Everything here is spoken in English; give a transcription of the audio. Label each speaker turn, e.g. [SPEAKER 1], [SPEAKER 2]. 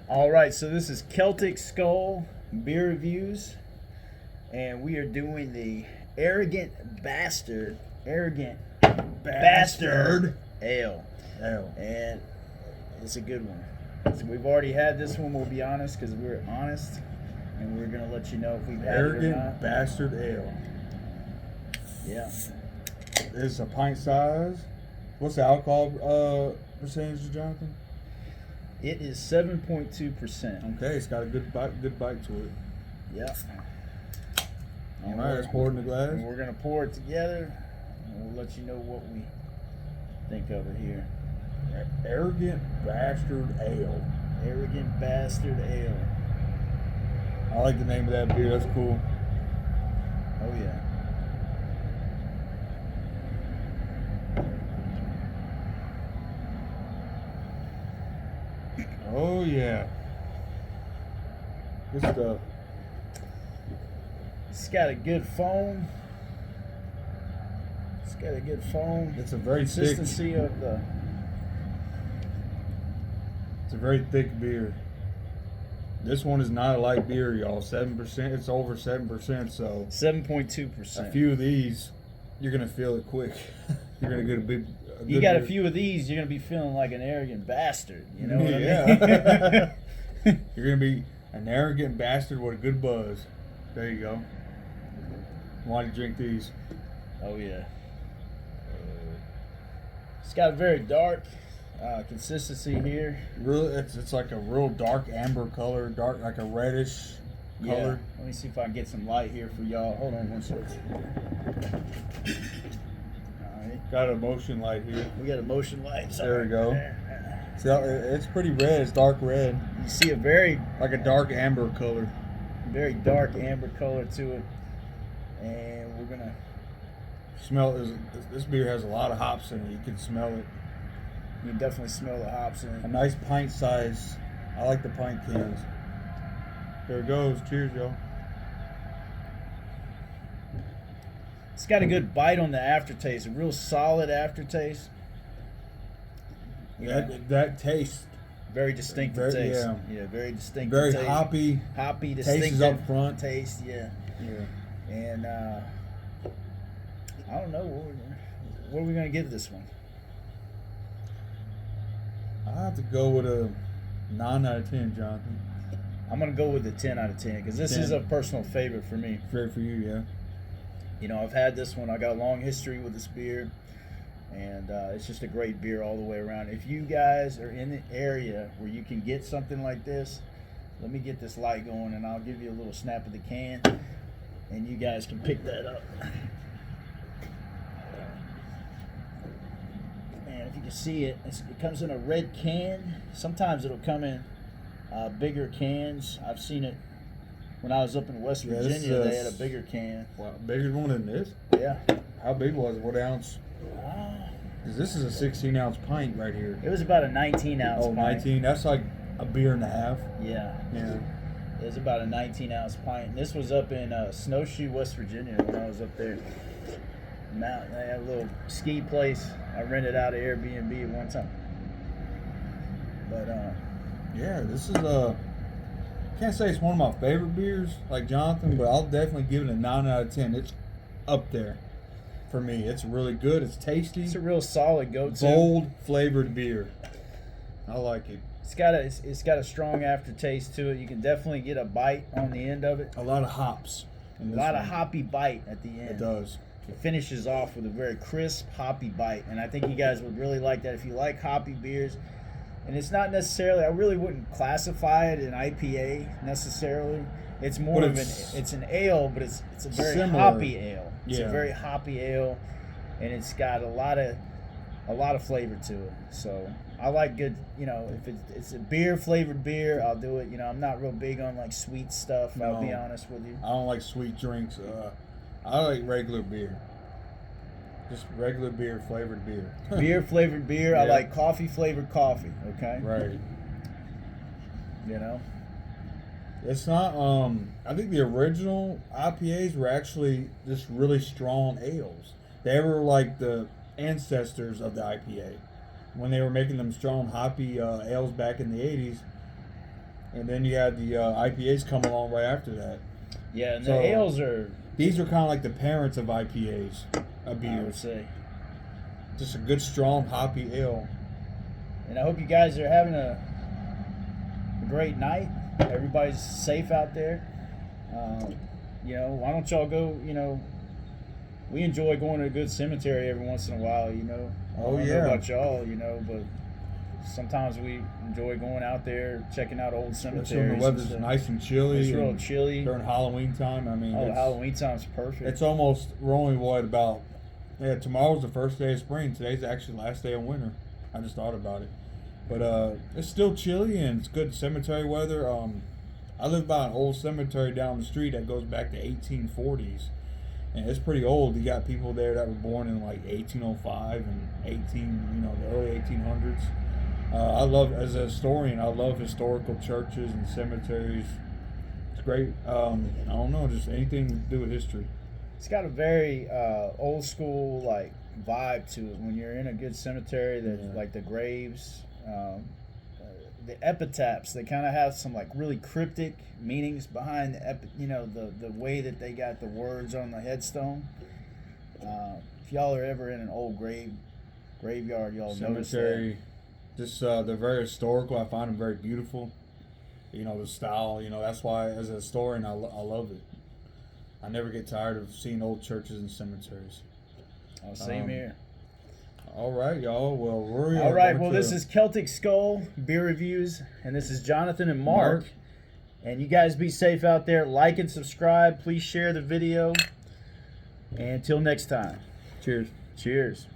[SPEAKER 1] All right, so this is Celtic Skull Beer Reviews, and we are doing the Arrogant Bastard Ale. And it's a good one. So we've already had this one, we'll be honest, because we're honest, and we're going to let you know if we've had it or
[SPEAKER 2] Arrogant
[SPEAKER 1] not.
[SPEAKER 2] Bastard Ale.
[SPEAKER 1] Yeah.
[SPEAKER 2] It's a pint size. What's the alcohol percentage, Jonathan?
[SPEAKER 1] It is 7.2%.
[SPEAKER 2] Okay, it's got a good bite to it.
[SPEAKER 1] Yeah.
[SPEAKER 2] All right, let's pour it in the glass.
[SPEAKER 1] And we're going to pour it together, and we'll let you know what we think of it here.
[SPEAKER 2] Arrogant Bastard Ale.
[SPEAKER 1] Arrogant Bastard Ale.
[SPEAKER 2] I like the name of that beer. That's cool.
[SPEAKER 1] Oh, yeah.
[SPEAKER 2] Oh, yeah. Good stuff.
[SPEAKER 1] It's got a good foam. It's got a good foam.
[SPEAKER 2] It's a very
[SPEAKER 1] consistency
[SPEAKER 2] thick.
[SPEAKER 1] of the.
[SPEAKER 2] It's a very thick beer. This one is not a light beer, y'all. 7%. It's over 7%. So
[SPEAKER 1] 7.2%.
[SPEAKER 2] a few of these, you're gonna feel it quick. You're gonna get a big.
[SPEAKER 1] You got a few of these, you're gonna be feeling like an arrogant bastard. You know what I mean?
[SPEAKER 2] You're gonna be an arrogant bastard with a good buzz. There you go. Why do you drink these?
[SPEAKER 1] Oh yeah. It's got a very dark consistency here.
[SPEAKER 2] Really, it's like a real dark amber color, dark like a reddish color.
[SPEAKER 1] Let me see if I can get some light here for y'all. Hold on one second.
[SPEAKER 2] Got a motion light here.
[SPEAKER 1] We got a motion light.
[SPEAKER 2] There we go. See, it's pretty red. It's dark red.
[SPEAKER 1] You see a very
[SPEAKER 2] like a dark amber color.
[SPEAKER 1] Very dark amber color to it, and we're gonna
[SPEAKER 2] smell. This beer has a lot of hops in it. You can smell it.
[SPEAKER 1] You can definitely smell the hops in it.
[SPEAKER 2] A nice pint size. I like the pint cans. There it goes. Cheers, y'all.
[SPEAKER 1] It's got a good bite on the aftertaste, a real solid aftertaste.
[SPEAKER 2] That taste.
[SPEAKER 1] Very distinctive taste. Yeah, very distinctive
[SPEAKER 2] very
[SPEAKER 1] taste.
[SPEAKER 2] Hoppy,
[SPEAKER 1] distinctive
[SPEAKER 2] up front.
[SPEAKER 1] Taste, yeah. And I don't know, what are we going to give this one?
[SPEAKER 2] I have to go with a 9 out of 10, Jonathan.
[SPEAKER 1] I'm going to go with a 10 out of 10 because this is a personal favorite for me.
[SPEAKER 2] Favorite for you, yeah.
[SPEAKER 1] You know, I've had this one. I got a long history with this beer, and it's just a great beer all the way around. If you guys are in the area where you can get something like this, let me get this light going, and I'll give you a little snap of the can, and you guys can pick that up. And if you can see it, it comes in a red can. Sometimes it'll come in bigger cans. I've seen it. When I was up in West Virginia, they had a bigger can.
[SPEAKER 2] Wow, bigger one than this?
[SPEAKER 1] Yeah.
[SPEAKER 2] How big was it? What ounce? Because this is a 16-ounce pint right here.
[SPEAKER 1] It was about a 19-ounce pint.
[SPEAKER 2] 19. That's like a beer and a half.
[SPEAKER 1] Yeah.
[SPEAKER 2] Yeah.
[SPEAKER 1] It was about a 19-ounce pint. And this was up in Snowshoe, West Virginia when I was up there. Mountain. They had a little ski place. I rented out an Airbnb at one time. But,
[SPEAKER 2] yeah, this is can't say it's one of my favorite beers like Jonathan, but I'll definitely give it a 9 out of 10. It's up there for me. It's really good. It's tasty.
[SPEAKER 1] It's a real solid go-to.
[SPEAKER 2] Bold flavored beer. I like it.
[SPEAKER 1] It's got a strong aftertaste to it. You can definitely get a bite on the end of it.
[SPEAKER 2] A lot of hops.
[SPEAKER 1] A lot of hoppy bite at the end.
[SPEAKER 2] It does.
[SPEAKER 1] It finishes off with a very crisp, hoppy bite, and I think you guys would really like that if you like hoppy beers. And it's not necessarily, I really wouldn't classify it an IPA necessarily. It's more of it's an ale, but it's a very hoppy ale. It's a very hoppy ale, and it's got a lot of flavor to it. So I like good, if it's a beer flavored beer, I'll do it. I'm not real big on like sweet stuff. No, I'll be honest with you.
[SPEAKER 2] I don't like sweet drinks. I like regular beer. Just regular beer, flavored beer.
[SPEAKER 1] Beer flavored beer. Yeah. I like coffee flavored coffee. Okay.
[SPEAKER 2] Right.
[SPEAKER 1] It's
[SPEAKER 2] not. I think the original IPAs were actually just really strong ales. They were like the ancestors of the IPA when they were making them strong hoppy ales back in the 80s. and then you had the IPAs come along right after that.
[SPEAKER 1] Yeah, and
[SPEAKER 2] So,
[SPEAKER 1] the ales are,
[SPEAKER 2] These are kind of like the parents of IPAs,
[SPEAKER 1] I would
[SPEAKER 2] beers.
[SPEAKER 1] say.
[SPEAKER 2] Just a good, strong, hoppy ale.
[SPEAKER 1] And I hope you guys are having a great night. Everybody's safe out there. You know, why don't y'all go, you know, we enjoy going to a good cemetery every once in a while, you know. I
[SPEAKER 2] Oh,
[SPEAKER 1] don't know
[SPEAKER 2] yeah.
[SPEAKER 1] about y'all, you know, but sometimes we enjoy going out there, checking out old cemeteries.
[SPEAKER 2] Especially when the weather's
[SPEAKER 1] and stuff.
[SPEAKER 2] nice and chilly.
[SPEAKER 1] It's real
[SPEAKER 2] and
[SPEAKER 1] chilly.
[SPEAKER 2] During Halloween time, I mean,
[SPEAKER 1] Oh, Halloween time's perfect.
[SPEAKER 2] it's almost, we're only what, about, tomorrow's the first day of spring. Today's actually the last day of winter. I just thought about it. But it's still chilly and it's good cemetery weather. I live by an old cemetery down the street that goes back to 1840s. And it's pretty old. You got people there that were born in like 1805 and the early 1800s. I love, as a historian, I love historical churches and cemeteries. It's great. I don't know, just anything to do with history.
[SPEAKER 1] It's got a very old school like vibe to it. When you're in a good cemetery, that like the graves, the epitaphs, they kind of have some like really cryptic meanings behind the way that they got the words on the headstone. If y'all are ever in an old graveyard, y'all notice that.
[SPEAKER 2] Cemetery, just they're very historical. I find them very beautiful. You know, the style. You know, that's why as a historian, I love it. I never get tired of seeing old churches and cemeteries.
[SPEAKER 1] Oh, same here.
[SPEAKER 2] All right, y'all. Well, we're
[SPEAKER 1] all right. Well, this is Celtic Skull Beer Reviews, and this is Jonathan and Mark. And you guys be safe out there. Like and subscribe. Please share the video. And until next time.
[SPEAKER 2] Cheers.
[SPEAKER 1] Cheers.